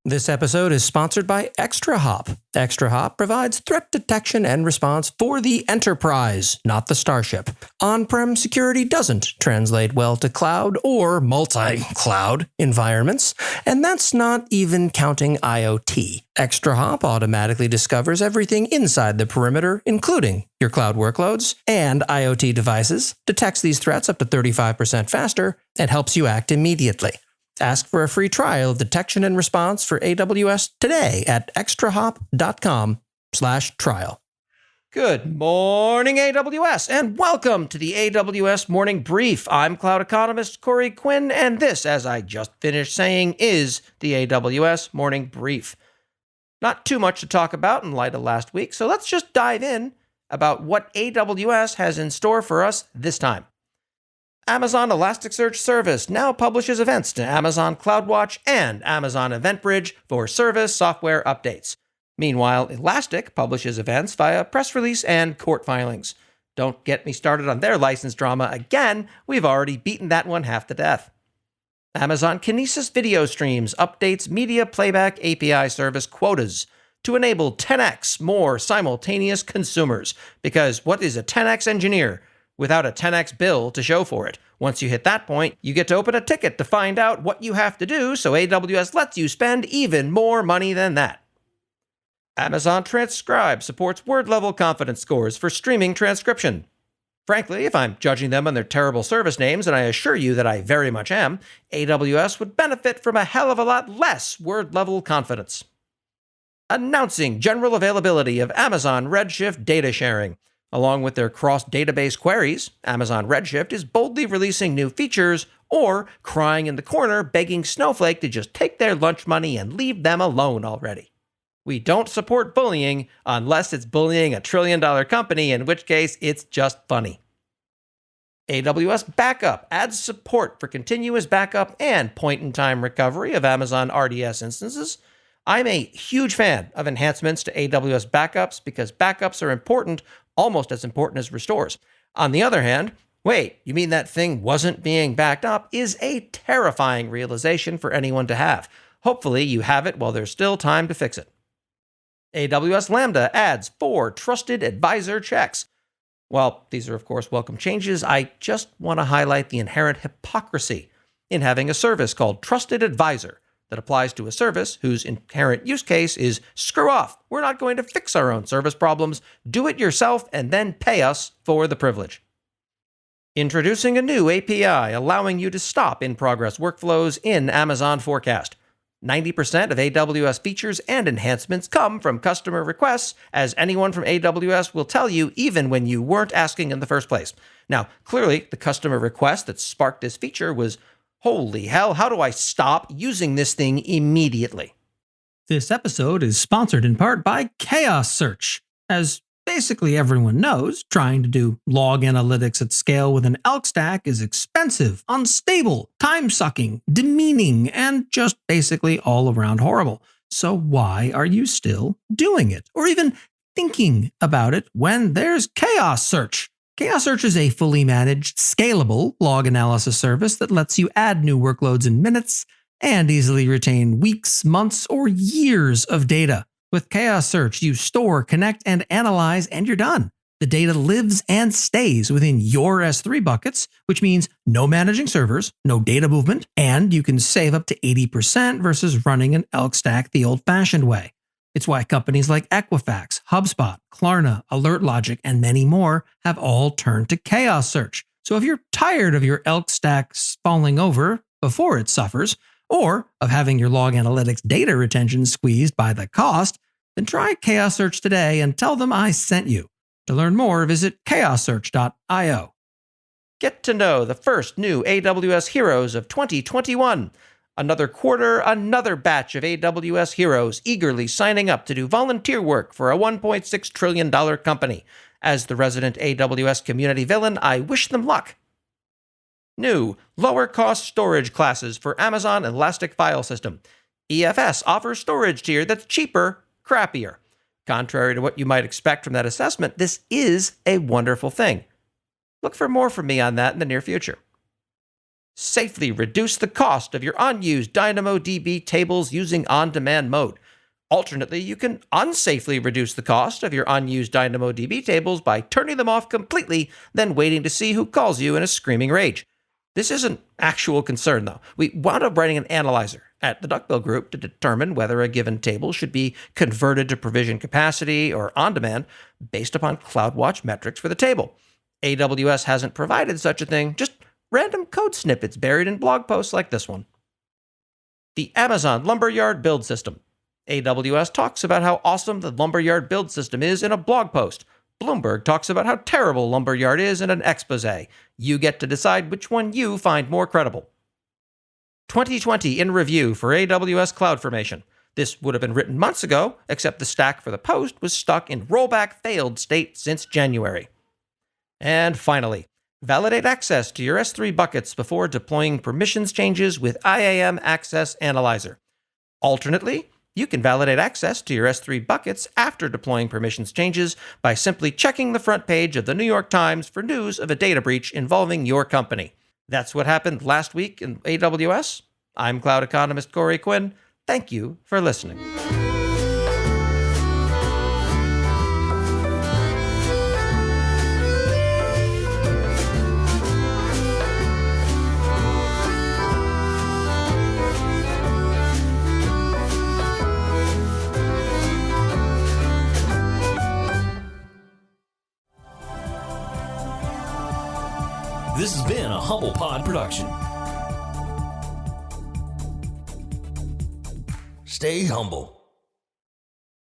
This episode is sponsored by ExtraHop. ExtraHop provides threat detection and response for the enterprise, not the starship. On-prem security doesn't translate well to cloud or multi-cloud environments, and that's not even counting IoT. ExtraHop automatically discovers everything inside the perimeter, including your cloud workloads and IoT devices, detects these threats up to 35% faster, and helps you act immediately. Ask for a free trial of detection and response for AWS today at extrahop.com/trial. Good morning, AWS, and welcome to the AWS Morning Brief. I'm cloud economist Corey Quinn, and this, as I just finished saying, is the AWS Morning Brief. Not too much to talk about in light of last week, so let's just dive in about what AWS has in store for us this time. Amazon Elasticsearch Service now publishes events to Amazon CloudWatch and Amazon EventBridge for service software updates. Meanwhile, Elastic publishes events via press release and court filings. Don't get me started on their license drama again. We've already beaten that one half to death. Amazon Kinesis Video Streams updates media playback API service quotas to enable 10x more simultaneous consumers. Because what is a 10x engineer without a 10x bill to show for it? Once you hit that point, you get to open a ticket to find out what you have to do, so AWS lets you spend even more money than that. Amazon Transcribe supports word-level confidence scores for streaming transcription. Frankly, if I'm judging them on their terrible service names, and I assure you that I very much am, AWS would benefit from a hell of a lot less word-level confidence. Announcing general availability of Amazon Redshift data sharing. Along with their cross-database queries, Amazon Redshift is boldly releasing new features or crying in the corner begging Snowflake to just take their lunch money and leave them alone already. We don't support bullying unless it's bullying a trillion-dollar company, in which case it's just funny. AWS Backup adds support for continuous backup and point-in-time recovery of Amazon RDS instances. I'm a huge fan of enhancements to AWS backups because backups are important, almost as important as restores. On the other hand, wait, you mean that thing wasn't being backed up is a terrifying realization for anyone to have. Hopefully you have it while there's still time to fix it. AWS Lambda adds 4 trusted advisor checks. While these are of course welcome changes, I just want to highlight the inherent hypocrisy in having a service called Trusted Advisor that applies to a service whose inherent use case is screw off. We're not going to fix our own service problems. Do it yourself and then pay us for the privilege. Introducing a new API allowing you to stop in-progress workflows in Amazon Forecast. 90% of AWS features and enhancements come from customer requests, as anyone from AWS will tell you even when you weren't asking in the first place. Now, clearly, the customer request that sparked this feature was, holy hell, how do I stop using this thing immediately? This episode is sponsored in part by Chaos Search. As basically everyone knows, trying to do log analytics at scale with an elk stack is expensive, unstable, time-sucking, demeaning, and just basically all around horrible. So why are you still doing it? Or even thinking about it when there's Chaos Search? Chaos Search is a fully managed, scalable log analysis service that lets you add new workloads in minutes and easily retain weeks, months, or years of data. With Chaos Search, you store, connect, and analyze, and you're done. The data lives and stays within your S3 buckets, which means no managing servers, no data movement, and you can save up to 80% versus running an elk stack the old-fashioned way. It's why companies like Equifax, HubSpot, Klarna, AlertLogic, and many more have all turned to Chaos Search. So if you're tired of your elk stacks falling over before it suffers, or of having your log analytics data retention squeezed by the cost, then try Chaos Search today and tell them I sent you. To learn more, visit chaossearch.io. Get to know the first new AWS heroes of 2021. Another quarter, another batch of AWS heroes eagerly signing up to do volunteer work for a $1.6 trillion company. As the resident AWS community villain, I wish them luck. New, lower-cost storage classes for Amazon Elastic File System. EFS offers storage tier that's cheaper, crappier. Contrary to what you might expect from that assessment, this is a wonderful thing. Look for more from me on that in the near future. Safely reduce the cost of your unused DynamoDB tables using on-demand mode. Alternately, you can unsafely reduce the cost of your unused DynamoDB tables by turning them off completely, then waiting to see who calls you in a screaming rage. This isn't actual concern, though. We wound up writing an analyzer at the Duckbill Group to determine whether a given table should be converted to provision capacity or on-demand based upon CloudWatch metrics for the table. AWS hasn't provided such a thing, just random code snippets buried in blog posts like this one. The Amazon Lumberyard Build System. AWS talks about how awesome the Lumberyard build system is in a blog post. Bloomberg talks about how terrible Lumberyard is in an expose. You get to decide which one you find more credible. 2020 in review for AWS CloudFormation. This would have been written months ago, except the stack for the post was stuck in rollback failed state since January. And finally, validate access to your S3 buckets before deploying permissions changes with IAM Access Analyzer. Alternately, you can validate access to your S3 buckets after deploying permissions changes by simply checking the front page of the New York Times for news of a data breach involving your company. That's what happened last week in AWS. I'm cloud economist Corey Quinn. Thank you for listening. This has been a Humble Pod production. Stay humble.